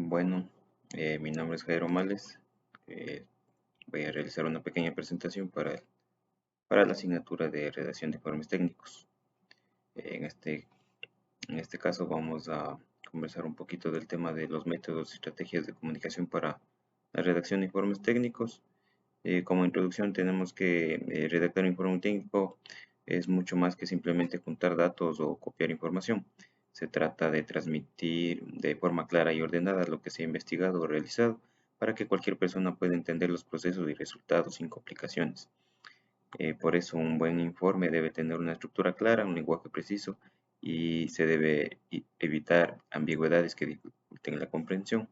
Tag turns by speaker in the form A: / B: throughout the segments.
A: Bueno, mi nombre es Jairo Males. eh, Voy a realizar una pequeña presentación para la asignatura de redacción de informes técnicos. En este caso vamos a conversar un poquito del tema de los métodos y estrategias de comunicación para la redacción de informes técnicos. Como introducción tenemos que redactar un informe técnico es mucho más que simplemente juntar datos o copiar información. Se trata de transmitir de forma clara y ordenada lo que se ha investigado o realizado para que cualquier persona pueda entender los procesos y resultados sin complicaciones. Por eso un buen informe debe tener una estructura clara, un lenguaje preciso y se debe evitar ambigüedades que dificulten la comprensión.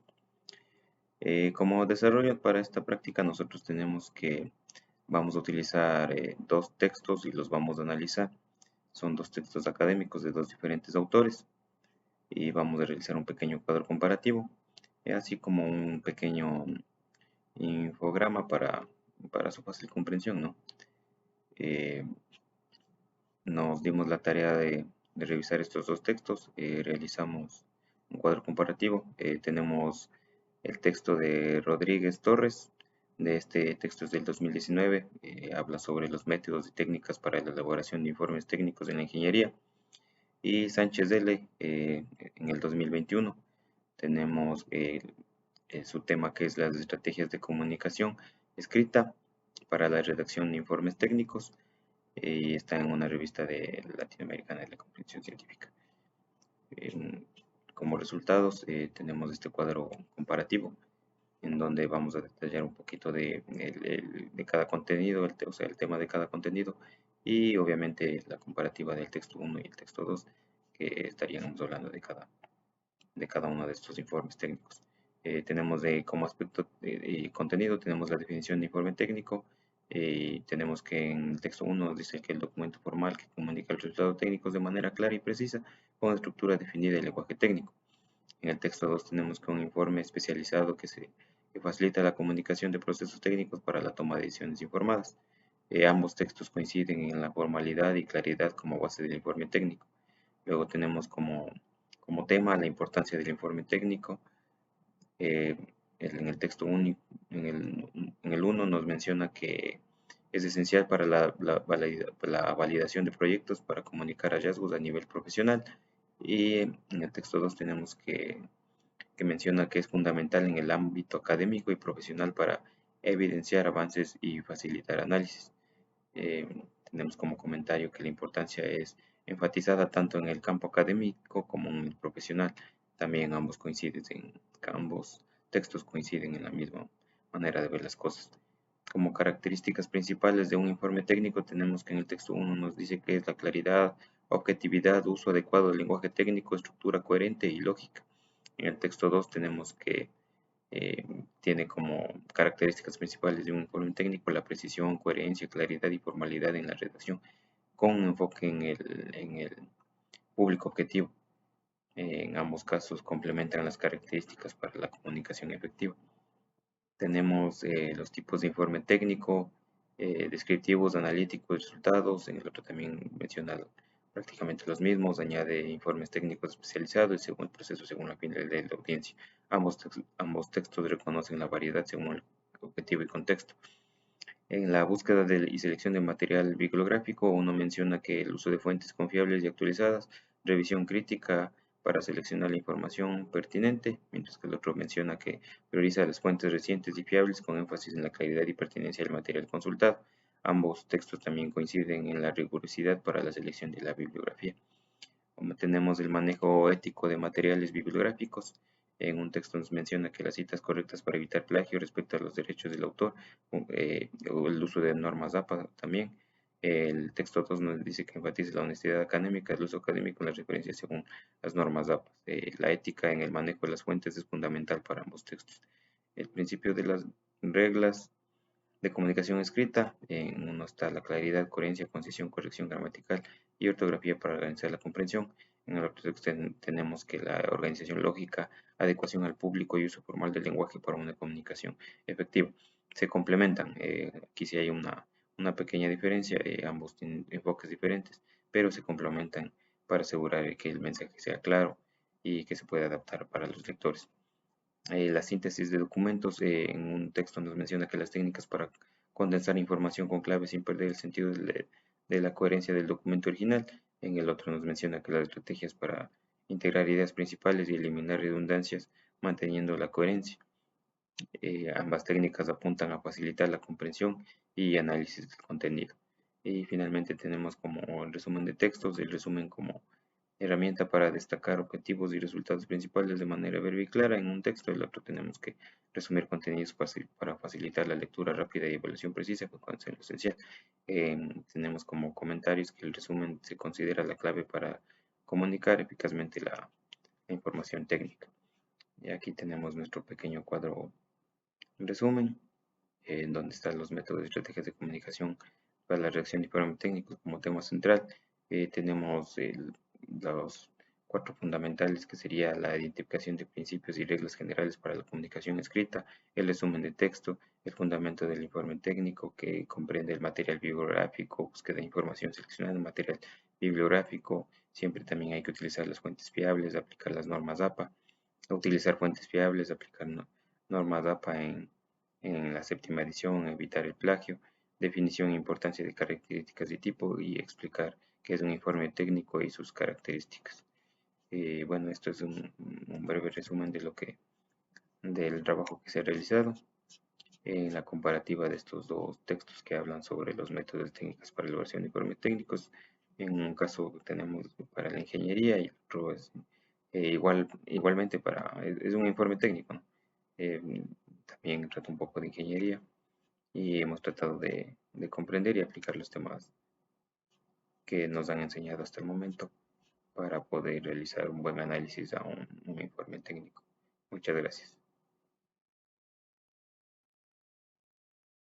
A: Como desarrollo para esta práctica nosotros tenemos que vamos a utilizar dos textos y los vamos a analizar. Son dos textos académicos de dos diferentes autores y vamos a realizar un pequeño cuadro comparativo, así como un pequeño infograma para su fácil comprensión, ¿no? Eh, Nos dimos la tarea de revisar estos dos textos, realizamos un cuadro comparativo. Tenemos el texto de Rodríguez Torres. De este texto es del 2019, habla sobre los métodos y técnicas para la elaboración de informes técnicos en la ingeniería. Y Sánchez L. En el 2021 tenemos su tema que es las estrategias de comunicación escrita para la redacción de informes técnicos, y está en una revista de latinoamericana de la comprensión científica. Como resultados tenemos este cuadro comparativo en donde vamos a detallar un poquito de cada contenido, o sea, el tema de cada contenido y obviamente la comparativa del texto uno y el texto 2 que estaríamos hablando de cada uno de estos informes técnicos. Tenemos como aspecto de contenido, tenemos la definición de informe técnico. Tenemos que en el texto 1 dice que el documento formal que comunica el resultado técnico de manera clara y precisa con estructura definida y lenguaje técnico. En el texto 2 tenemos que un informe especializado que facilita la comunicación de procesos técnicos para la toma de decisiones informadas. Ambos textos coinciden en la formalidad y claridad como base del informe técnico. Luego tenemos como tema la importancia del informe técnico. Eh, en el texto único, en el 1 nos menciona que es esencial para la validación de proyectos para comunicar hallazgos a nivel profesional. Y en el texto 2 tenemos que menciona que es fundamental en el ámbito académico y profesional para evidenciar avances y facilitar análisis. Eh, Tenemos como comentario que la importancia es enfatizada tanto en el campo académico como en el profesional. También ambos textos coinciden en la misma manera de ver las cosas. Como características principales de un informe técnico tenemos que en el texto 1 nos dice que es la claridad, objetividad, uso adecuado del lenguaje técnico, estructura coherente y lógica. En el texto 2 tenemos que tiene como características principales de un informe técnico la precisión, coherencia, claridad y formalidad en la redacción, con un enfoque en el público objetivo. En ambos casos complementan las características para la comunicación efectiva. Tenemos los tipos de informe técnico, descriptivos, analíticos, resultados. En el otro también menciona prácticamente los mismos. Añade informes técnicos especializados y según el proceso, según la finalidad de la audiencia. Ambos textos reconocen la variedad según el objetivo y contexto. En la búsqueda y selección de material bibliográfico, uno menciona que el uso de fuentes confiables y actualizadas, revisión crítica para seleccionar la información pertinente, mientras que el otro menciona que prioriza las fuentes recientes y fiables con énfasis en la claridad y pertinencia del material consultado. Ambos textos también coinciden en la rigurosidad para la selección de la bibliografía. Como tenemos el manejo ético de materiales bibliográficos, en un texto nos menciona que las citas correctas para evitar plagio respecto a los derechos del autor, o el uso de normas APA también. El texto 2 nos dice que enfatiza la honestidad académica, el uso académico en las referencias según las normas APA. La ética en el manejo de las fuentes es fundamental para ambos textos. El principio de las reglas de comunicación escrita. En uno está la claridad, coherencia, concisión, corrección gramatical y ortografía para organizar la comprensión. En el otro texto tenemos que la organización lógica, adecuación al público y uso formal del lenguaje para una comunicación efectiva. Se complementan. Aquí sí hay una pequeña diferencia. Ambos tienen enfoques diferentes, pero se complementan para asegurar que el mensaje sea claro y que se pueda adaptar para los lectores. La síntesis de documentos. En un texto nos menciona que las técnicas para condensar información con clave sin perder el sentido de la coherencia del documento original. En el otro nos menciona que las estrategias para integrar ideas principales y eliminar redundancias manteniendo la coherencia. Ambas técnicas apuntan a facilitar la comprensión y análisis del contenido. Y finalmente tenemos como el resumen de textos, el resumen como herramienta para destacar objetivos y resultados principales de manera breve y clara en un texto. El otro tenemos que resumir contenidos para facilitar la lectura rápida y evaluación precisa con lo esencial. Tenemos como comentarios que el resumen se considera la clave para comunicar eficazmente la información técnica. Y aquí tenemos nuestro pequeño cuadro resumen, en donde están los métodos y estrategias de comunicación para la redacción de informes técnicos como tema central. Tenemos los cuatro fundamentales, que sería la identificación de principios y reglas generales para la comunicación escrita, el resumen de texto, el fundamento del informe técnico, que comprende el material bibliográfico, búsqueda de información seleccionada, material bibliográfico. Siempre también hay que utilizar las fuentes fiables, aplicar las normas APA, utilizar fuentes fiables, aplicar normas APA en la séptima edición, evitar el plagio, definición e importancia de características de tipo y explicar qué es un informe técnico y sus características. Bueno, esto es un breve resumen del trabajo que se ha realizado en la comparativa de estos dos textos que hablan sobre los métodos y técnicas para elaboración de informes técnicos. En un caso tenemos para la ingeniería y otro es igualmente es un informe técnico, ¿no? Eh, También trata un poco de ingeniería y hemos tratado de comprender y aplicar los temas que nos han enseñado hasta el momento para poder realizar un buen análisis a un informe técnico. Muchas gracias.